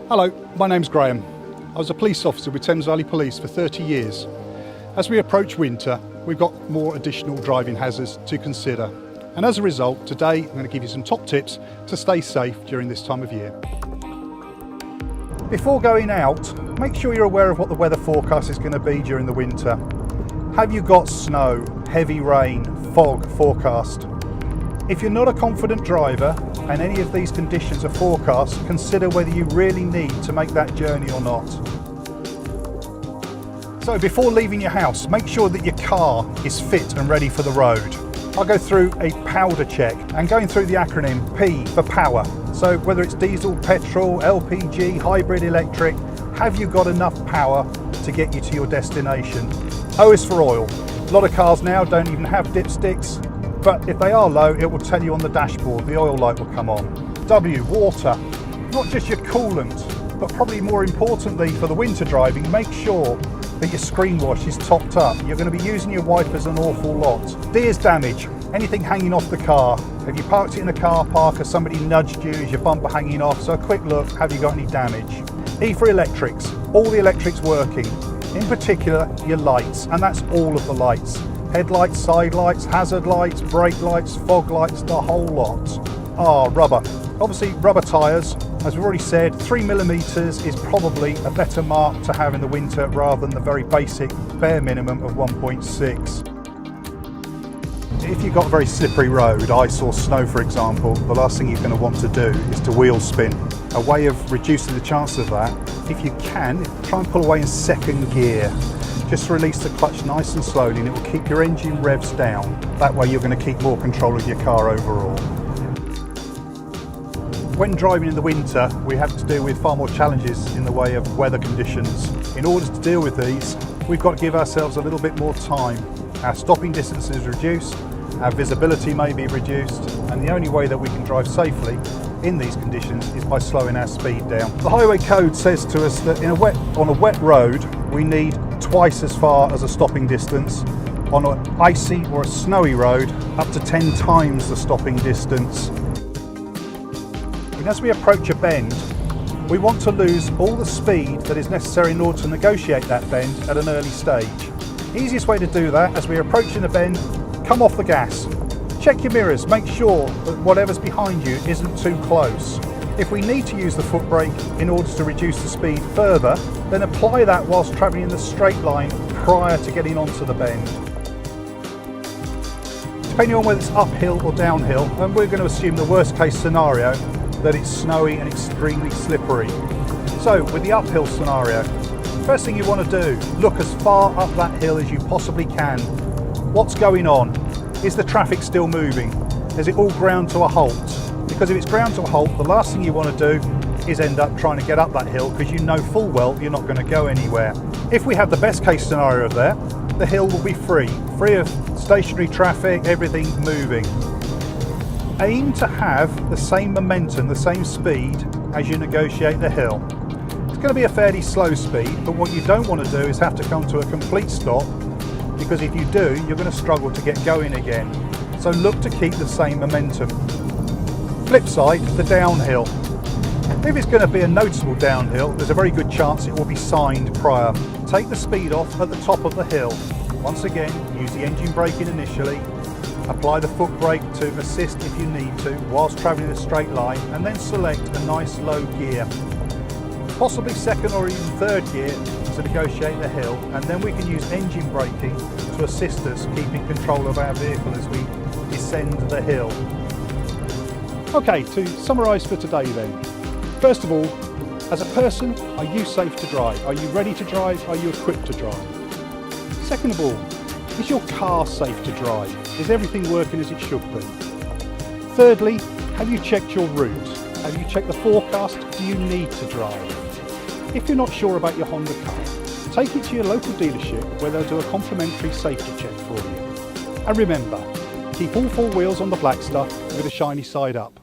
Hello, my name's Graham. I was a police officer with Thames Valley Police for 30 years. As we approach winter, we've got more additional driving hazards to consider. And as a result, today I'm going to give you some top tips to stay safe during this time of year. Before going out, make sure you're aware of what the weather forecast is going to be during the winter. Have you got snow, heavy rain, fog forecast? If you're not a confident driver and any of these conditions are forecast, consider whether you really need to make that journey or not. So before leaving your house, make sure that your car is fit and ready for the road. I'll go through a powder check and going through the acronym P for power. So whether it's diesel, petrol, LPG, hybrid, electric, have you got enough power to get you to your destination? O is for oil. A lot of cars now don't even have dipsticks, but if they are low, it will tell you on the dashboard, the oil light will come on. W, water. Not just your coolant, but probably more importantly for the winter driving, make sure that your screen wash is topped up. You're going to be using your wipers an awful lot. D is damage. Anything hanging off the car. Have you parked it in a car park or somebody nudged you? Is your bumper hanging off? So a quick look, have you got any damage? E for electrics. All the electrics working. In particular, your lights, and that's all of the lights. Headlights, side lights, hazard lights, brake lights, fog lights, the whole lot. R, rubber. Obviously rubber tyres, as we've already said, 3mm is probably a better mark to have in the winter rather than the very basic bare minimum of 1.6. If you've got a very slippery road, ice or snow for example, the last thing you're going to want to do is to wheel spin. A way of reducing the chance of that, if you can, try and pull away in second gear. Just release the clutch nice and slowly and it will keep your engine revs down. That way you're going to keep more control of your car overall. When driving in the winter, we have to deal with far more challenges in the way of weather conditions. In order to deal with these, we've got to give ourselves a little bit more time. Our stopping distance is reduced, our visibility may be reduced, and the only way that we can drive safely in these conditions is by slowing our speed down. The highway code says to us that on a wet road, we need twice as far as a stopping distance. On an icy or a snowy road, up to 10 times the stopping distance. And as we approach a bend, we want to lose all the speed that is necessary in order to negotiate that bend at an early stage. Easiest way to do that, as we're approaching the bend, come off the gas. Check your mirrors, make sure that whatever's behind you isn't too close. If we need to use the foot brake in order to reduce the speed further, then apply that whilst travelling in the straight line prior to getting onto the bend. Depending on whether it's uphill or downhill, and we're going to assume the worst case scenario, that it's snowy and extremely slippery. So with the uphill scenario, first thing you want to do, look as far up that hill as you possibly can. What's going on? Is the traffic still moving? Is it all ground to a halt? Because if it's ground to a halt, the last thing you want to do is end up trying to get up that hill because you know full well you're not going to go anywhere. If we have the best case scenario there, the hill will be free of stationary traffic, everything moving. Aim to have the same momentum, the same speed as you negotiate the hill. It's going to be a fairly slow speed, but what you don't want to do is have to come to a complete stop, because if you do, you're going to struggle to get going again. So look to keep the same momentum. Flip side, the downhill. If it's going to be a noticeable downhill, there's a very good chance it will be signed prior. Take the speed off at the top of the hill. Once again, use the engine braking initially. Apply the foot brake to assist if you need to whilst travelling a straight line, and then select a nice low gear. Possibly second or even third gear to negotiate the hill, and then we can use engine braking to assist us keeping control of our vehicle as we descend the hill. Okay, to summarise for today then. First of all, as a person, are you safe to drive? Are you ready to drive? Are you equipped to drive? Second of all, is your car safe to drive? Is everything working as it should be? Thirdly, have you checked your route? Have you checked the forecast? Do you need to drive? If you're not sure about your Honda car, take it to your local dealership where they'll do a complimentary safety check for you. And remember, keep all four wheels on the black stuff with a shiny side up.